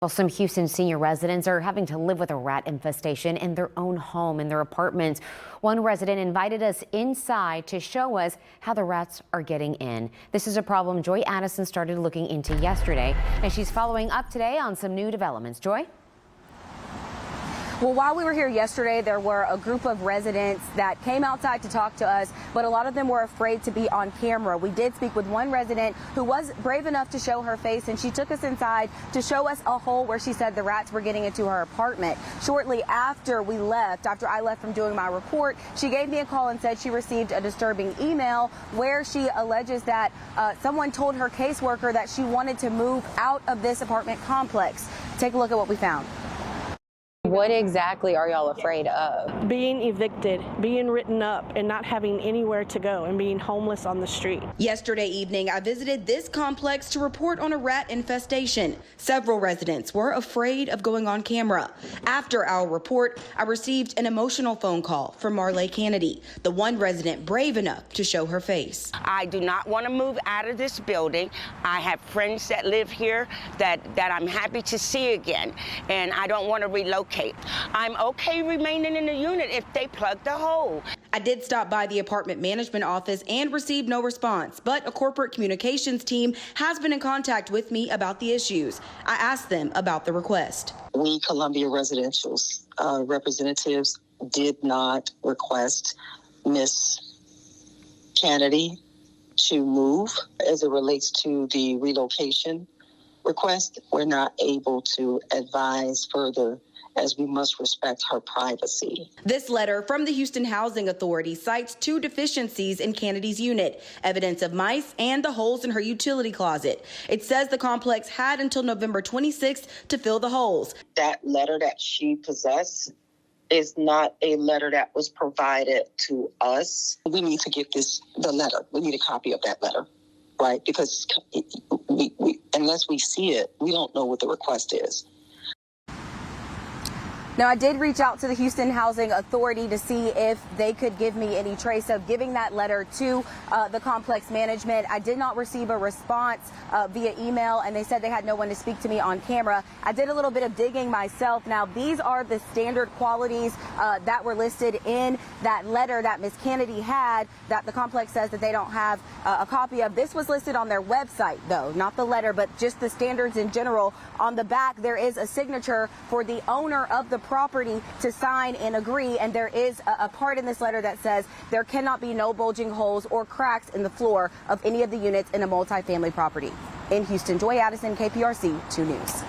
Well, some Houston senior residents are having to live with a rat infestation in their own home, in their apartments. One resident invited us inside to show us how the rats are getting in. This is a problem Joy Addison started looking into yesterday, and she's following up today on some new developments. Joy? Well, while we were here yesterday, there were a group of residents that came outside to talk to us, but a lot of them were afraid to be on camera. We did speak with one resident who was brave enough to show her face, and she took us inside to show us a hole where she said the rats were getting into her apartment. Shortly after we left, after I left from doing my report, she gave me a call and said she received a disturbing email where she alleges that someone told her caseworker that she wanted to move out of this apartment complex. Take a look at what we found. What exactly are y'all afraid of? Being evicted, being written up, and not having anywhere to go, and being homeless on the street. Yesterday evening, I visited this complex to report on a rat infestation. Several residents were afraid of going on camera. After our report, I received an emotional phone call from Marley Kennedy, the one resident brave enough to show her face. I do not want to move out of this building. I have friends that live here that I'm happy to see again, and I don't want to relocate. I'm okay remaining in the unit if they plug the hole. I did stop by the apartment management office and received no response, but a corporate communications team has been in contact with me about the issues. I asked them about the request. We Columbia Residential's representatives did not request Miss Kennedy to move as it relates to the relocation request. We're not able to advise further, as we must respect her privacy. This letter from the Houston Housing Authority cites two deficiencies in Kennedy's unit, evidence of mice and the holes in her utility closet. It says the complex had until November 26th to fill the holes. That letter that she possessed is not a letter that was provided to us. We need to get the letter. We need a copy of that letter, right? Because unless we see it, we don't know what the request is. Now, I did reach out to the Houston Housing Authority to see if they could give me any trace of giving that letter to the complex management. I did not receive a response via email, and they said they had no one to speak to me on camera. I did a little bit of digging myself. Now, these are the standard qualities that were listed in that letter that Ms. Kennedy had that the complex says that they don't have a copy of. This was listed on their website, though, not the letter, but just the standards in general. On the back, there is a signature for the owner of the property to sign and agree, and there is a part in this letter that says there cannot be no bulging holes or cracks in the floor of any of the units in a multifamily property. In Houston, Joy Addison, KPRC 2 News.